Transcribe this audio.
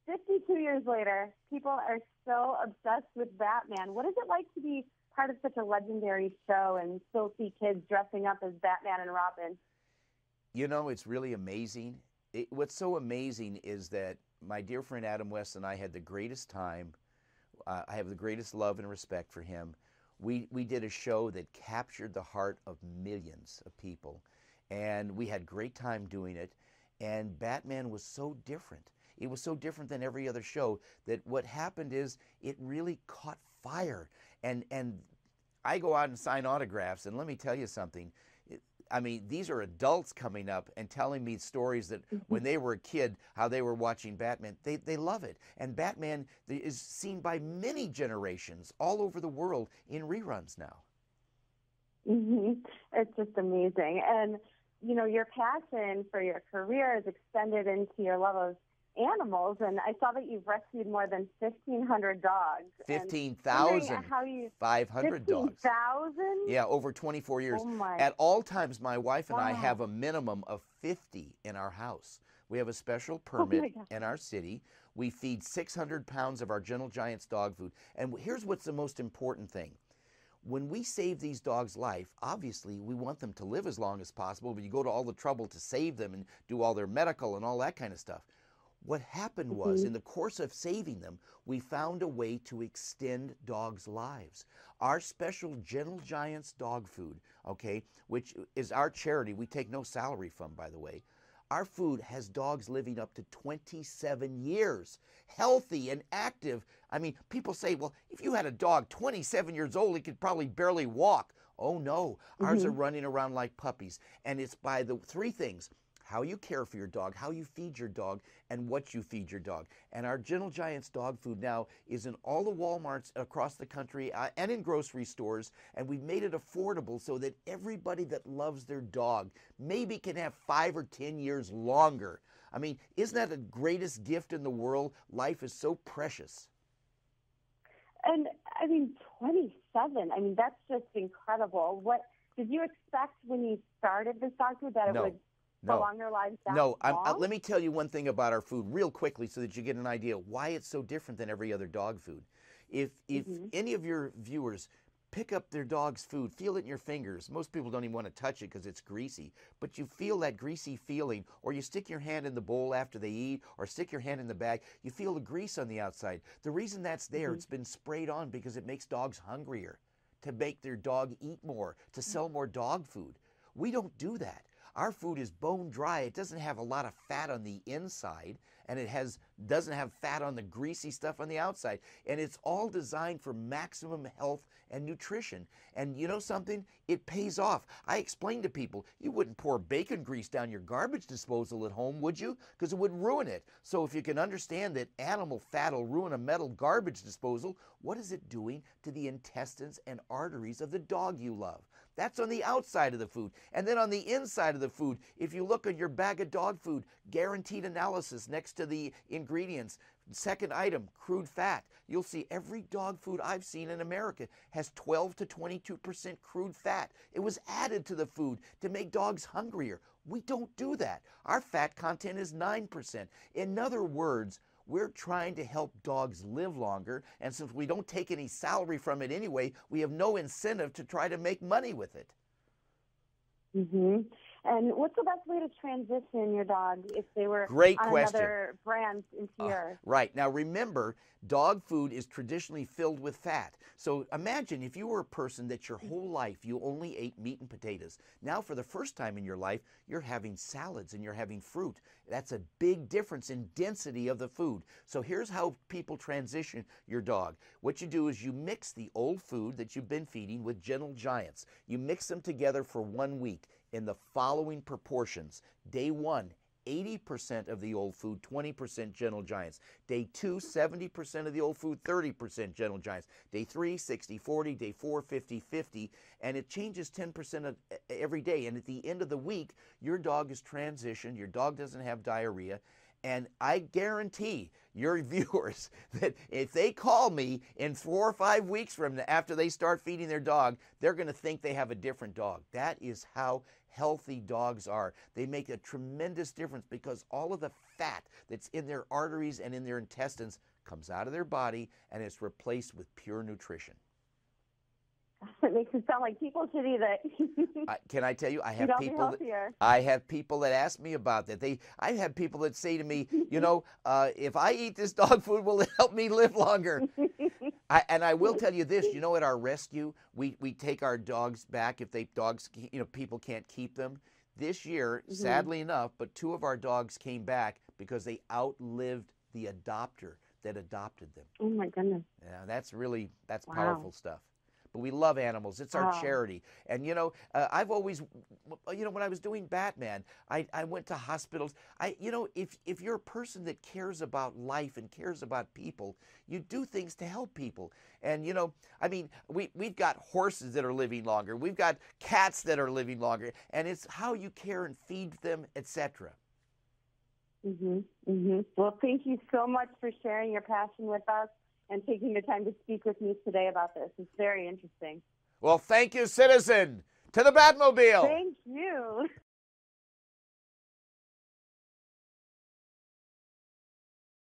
52 years later, people are so obsessed with Batman. What is it like to be part of such a legendary show and still see kids dressing up as Batman and Robin? You know, it's really amazing. What's so amazing is that my dear friend Adam West and I had the greatest time. I have the greatest love and respect for him. We did a show that captured the heart of millions of people, and we had great time doing it. And Batman was so different. It was so different than every other show that what happened is it really caught fire. And I go out and sign autographs, and let me tell you something. I mean, these are adults coming up and telling me stories that when they were a kid, how they were watching Batman. They love it. And Batman is seen by many generations all over the world in reruns now. It's just amazing. And, you know, your passion for your career is extended into your love of animals, and I saw that you've rescued more than 1,500 dogs. 15,500 dogs. 15,000? Yeah, over 24 years. Oh my. At all times, my wife and I have a minimum of 50 in our house. We have a special permit in our city. We feed 600 pounds of our Gentle Giants dog food. And here's what's the most important thing. When we save these dogs' life, obviously we want them to live as long as possible, but you go to all the trouble to save them and do all their medical and all that kind of stuff. What happened was, in the course of saving them, we found a way to extend dogs' lives. Our special Gentle Giants dog food, okay, which is our charity, we take no salary from, by the way. Our food has dogs living up to 27 years, healthy and active. I mean, people say, well, if you had a dog 27 years old, he could probably barely walk. Oh, no. Ours are running around like puppies. And it's by the three things: how you care for your dog, how you feed your dog, and what you feed your dog. And our Gentle Giants dog food now is in all the Walmarts across the country and in grocery stores, and we've made it affordable so that everybody that loves their dog maybe can have 5 or 10 years longer. I mean, isn't that the greatest gift in the world? Life is so precious. And, I mean, 27, I mean, that's just incredible. What did you expect when you started this dog food, that it would prolong their lives that long? Let me tell you one thing about our food real quickly so that you get an idea why it's so different than every other dog food. If any of your viewers pick up their dog's food, feel it in your fingers. Most people don't even want to touch it because it's greasy, but you feel that greasy feeling, or you stick your hand in the bowl after they eat, or stick your hand in the bag, you feel the grease on the outside. The reason that's there, it's been sprayed on because it makes dogs hungrier, to make their dog eat more, to sell more dog food. We don't do that. Our food is bone dry. It doesn't have a lot of fat on the inside, and it doesn't have fat on the greasy stuff on the outside. And it's all designed for maximum health and nutrition. And you know something? It pays off. I explain to people, you wouldn't pour bacon grease down your garbage disposal at home, would you? Because it would ruin it. So if you can understand that animal fat will ruin a metal garbage disposal, what is it doing to the intestines and arteries of the dog you love? That's on the outside of the food. And then on the inside of the food, if you look at your bag of dog food, guaranteed analysis next to the ingredients, second item, crude fat. You'll see every dog food I've seen in America has 12 to 22% crude fat. It was added to the food to make dogs hungrier. We don't do that. Our fat content is 9%. In other words, we're trying to help dogs live longer, and since we don't take any salary from it anyway, we have no incentive to try to make money with it. And what's the best way to transition your dog if they were another brand into yours? Right. Now remember, dog food is traditionally filled with fat. So imagine if you were a person that your whole life you only ate meat and potatoes. Now for the first time in your life, you're having salads and you're having fruit. That's a big difference in density of the food. So here's how people transition your dog. What you do is you mix the old food that you've been feeding with Gentle Giants. You mix them together for 1 week in the following proportions. Day 1, 80% of the old food, 20% Gentle Giants. Day 2, 70% of the old food, 30% Gentle Giants. Day 3, 60-40. Day 4, 50-50. And it changes 10% every day. And at the end of the week, your dog is transitioned. Your dog doesn't have diarrhea. And I guarantee your viewers that if they call me in 4 or 5 weeks from after they start feeding their dog, they're going to think they have a different dog. That is how healthy dogs are. They make a tremendous difference because all of the fat that's in their arteries and in their intestines comes out of their body and it's replaced with pure nutrition. It makes it sound like people should eat it. Can I tell you, I have people that ask me about that. I have people that say to me, if I eat this dog food, will it help me live longer? And I will tell you this, at our rescue, we take our dogs back if people can't keep them. This year, sadly enough, but 2 of our dogs came back because they outlived the adopter that adopted them. Oh my goodness. Yeah, that's powerful stuff. But we love animals. It's our charity. And, I've always, when I was doing Batman, I went to hospitals. If you're a person that cares about life and cares about people, you do things to help people. And, we've got horses that are living longer. We've got cats that are living longer. And it's how you care and feed them, etc. Well, thank you so much for sharing your passion with us and taking the time to speak with me today about this. It's very interesting. Well, thank you, citizen. To the Batmobile. Thank you.